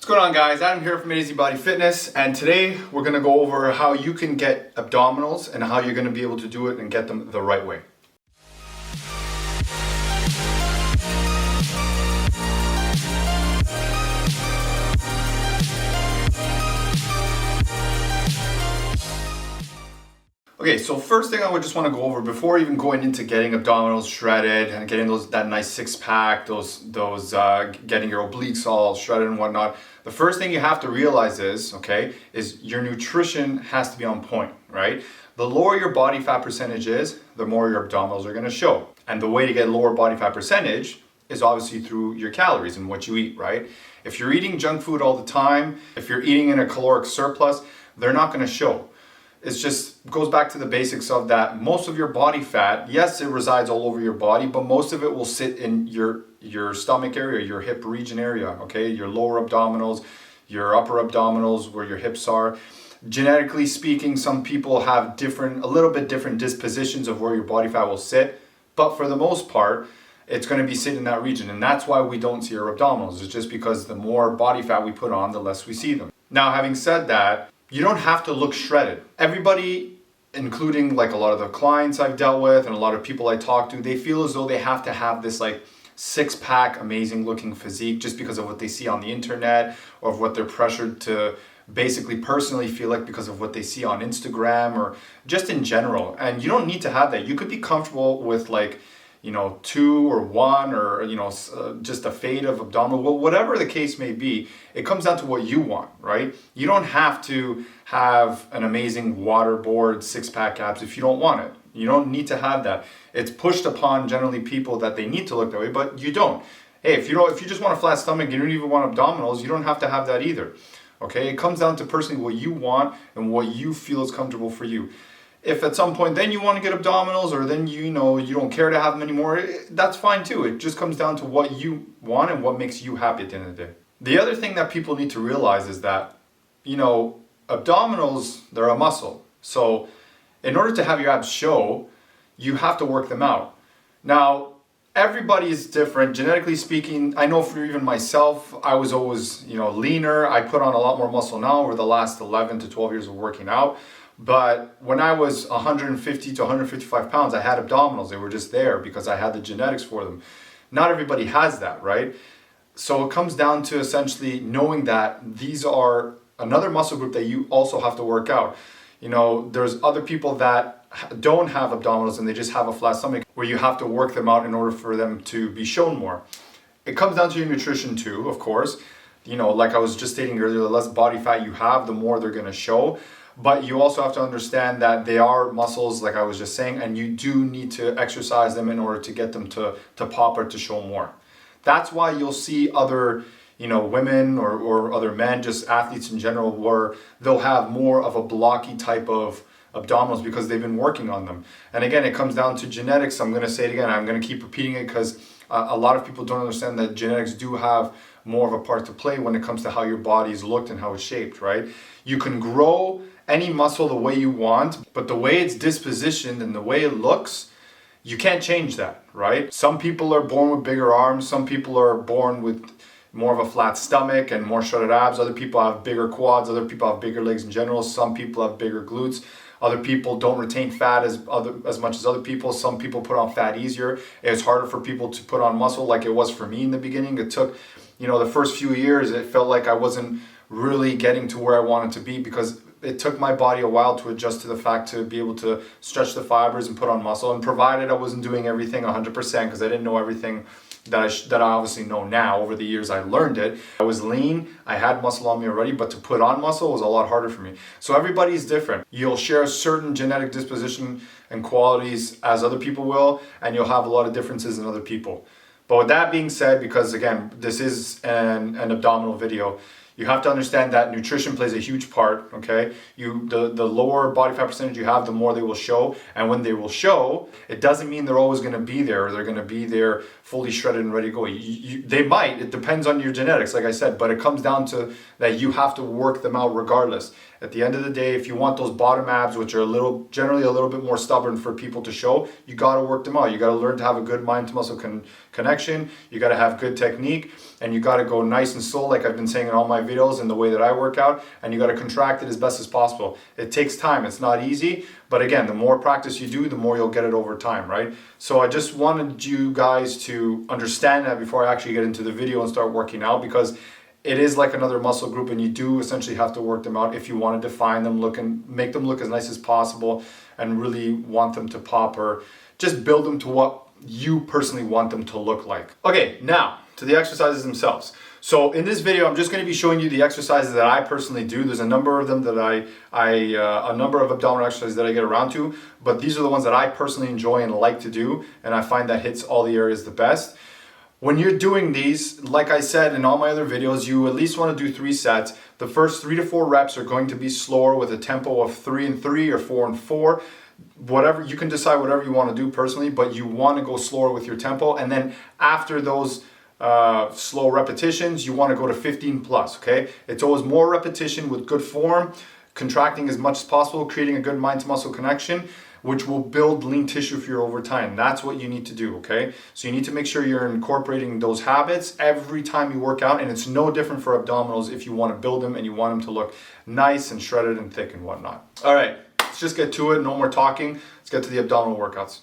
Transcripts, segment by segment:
What's going on, guys? Adam here from Easy Body Fitness, and today we're going to go over how you can get abdominals and how you're going to be able to do it and get them the right way. Okay, so first thing I would just want to go over before even going into getting abdominals shredded and getting that nice six pack, getting your obliques all shredded and whatnot. The first thing you have to realize is your nutrition has to be on point, right? The lower your body fat percentage is, the more your abdominals are going to show. And the way to get lower body fat percentage is obviously through your calories and what you eat, right? If you're eating junk food all the time, if you're eating in a caloric surplus, they're not going to show. It just goes back to the basics of that. Most of your body fat, yes, it resides all over your body, but most of it will sit in your stomach area, your hip region area, okay? Your lower abdominals, your upper abdominals, where your hips are. Genetically speaking, some people have a little bit different dispositions of where your body fat will sit, but for the most part, it's going to be sitting in that region, and that's why we don't see our abdominals. It's just because the more body fat we put on, the less we see them. Now, having said that, you don't have to look shredded. Everybody, including like a lot of the clients I've dealt with and a lot of people I talk to, they feel as though they have to have this like six-pack, amazing looking physique just because of what they see on the internet or of what they're pressured to basically personally feel like because of what they see on Instagram or just in general. And you don't need to have that. You could be comfortable with like, two or one or, just a fade of abdominal, well, whatever the case may be, it comes down to what you want, right? You don't have to have an amazing waterboard six-pack abs if you don't want it. You don't need to have that. It's pushed upon generally people that they need to look that way, but you don't. Hey, if you just want a flat stomach, you don't even want abdominals, you don't have to have that either. Okay? It comes down to personally what you want and what you feel is comfortable for you. If at some point then you want to get abdominals or then you don't care to have them anymore, that's fine too. It just comes down to what you want and what makes you happy at the end of the day. The other thing that people need to realize is that, abdominals, they're a muscle. So in order to have your abs show, you have to work them out. Now, everybody is different. Genetically speaking, I know for even myself, I was always, leaner. I put on a lot more muscle now over the last 11 to 12 years of working out. But when I was 150 to 155 pounds, I had abdominals. They were just there because I had the genetics for them. Not everybody has that, right? So it comes down to essentially knowing that these are another muscle group that you also have to work out. There's other people that don't have abdominals and they just have a flat stomach where you have to work them out in order for them to be shown more. It comes down to your nutrition too, of course. Like I was just stating earlier, the less body fat you have, the more they're going to show. But you also have to understand that they are muscles, like I was just saying, and you do need to exercise them in order to get them to pop or to show more. That's why you'll see other, women or other men, just athletes in general, where they'll have more of a blocky type of abdominals because they've been working on them. And again, it comes down to genetics. I'm going to say it again. I'm going to keep repeating it because a lot of people don't understand that genetics do have more of a part to play when it comes to how your body is looked and how it's shaped, right? You can grow any muscle the way you want, but the way it's dispositioned and the way it looks, you can't change that, right? Some people are born with bigger arms, some people are born with more of a flat stomach and more shredded abs, other people have bigger quads, other people have bigger legs in general, some people have bigger glutes, other people don't retain fat as much as other people, some people put on fat easier. It's harder for people to put on muscle like it was for me in the beginning. It took, the first few years, it felt like I wasn't really getting to where I wanted to be because it took my body a while to adjust to the fact to be able to stretch the fibers and put on muscle, and provided I wasn't doing everything 100% because I didn't know everything that I obviously know now. Over the years I learned it. I was lean, I had muscle on me already, but to put on muscle was a lot harder for me. So everybody's different. You'll share a certain genetic disposition and qualities as other people will, and you'll have a lot of differences in other people. But with that being said, because again, this is an abdominal video, you have to understand that nutrition plays a huge part, okay? The lower body fat percentage you have, the more they will show. And when they will show, it doesn't mean they're always going to be there or they're going to be there fully shredded and ready to go. They might. It depends on your genetics, like I said. But it comes down to that you have to work them out regardless. At the end of the day, if you want those bottom abs, which are generally a little bit more stubborn for people to show, you got to work them out. You got to learn to have a good mind to muscle connection. You got to have good technique, and you got to go nice and slow, like I've been saying in all my videos and the way that I work out, and you got to contract it as best as possible. It takes time. It's not easy, but again, the more practice you do, the more you'll get it over time, right? So I just wanted you guys to understand that before I actually get into the video and start working out, because it is like another muscle group, and you do essentially have to work them out if you want to define them, look and make them look as nice as possible, and really want them to pop, or just build them to what you personally want them to look like. Okay, now to the exercises themselves. So in this video, I'm just going to be showing you the exercises that I personally do. There's a number of them that a number of abdominal exercises that I get around to, but these are the ones that I personally enjoy and like to do, and I find that hits all the areas the best. When you're doing these, like I said in all my other videos, you at least want to do 3 sets. The first 3 to 4 reps are going to be slower with a tempo of 3 and 3 or 4 and 4. Whatever, you can decide whatever you want to do personally, but you want to go slower with your tempo. And then after those slow repetitions, you want to go to 15 plus, okay? It's always more repetition with good form, contracting as much as possible, creating a good mind to muscle connection, which will build lean tissue for you over time. That's what you need to do, okay? So you need to make sure you're incorporating those habits every time you work out, and it's no different for abdominals if you want to build them and you want them to look nice and shredded and thick and whatnot. All right, let's just get to it, no more talking. Let's get to the abdominal workouts.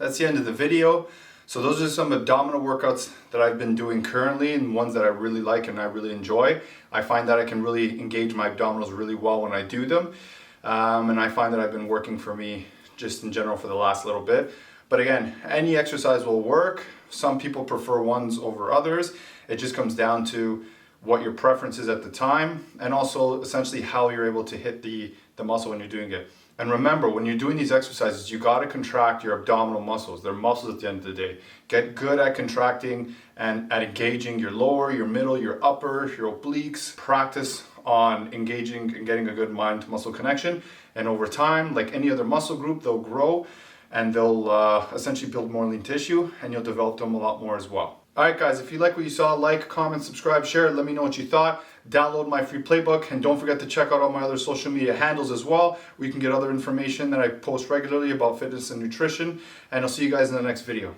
that's the end of the video. So those are some abdominal workouts that I've been doing currently, and ones that I really like and I really enjoy. I find that I can really engage my abdominals really well when I do them. And I find that I've been working for me just in general for the last little bit. But again, any exercise will work. Some people prefer ones over others. It just comes down to what your preference is at the time, and also essentially how you're able to hit the muscle when you're doing it. And remember, when you're doing these exercises, you got to contract your abdominal muscles. They're muscles at the end of the day. Get good at contracting and at engaging your lower, your middle, your upper, your obliques. Practice on engaging and getting a good mind to muscle connection. And over time, like any other muscle group, they'll grow and they'll essentially build more lean tissue, and you'll develop them a lot more as well. All right, guys, if you like what you saw, like, comment, subscribe, share. Let me know what you thought. Download my free playbook, and don't forget to check out all my other social media handles as well, where you can get other information that I post regularly about fitness and nutrition. And I'll see you guys in the next video.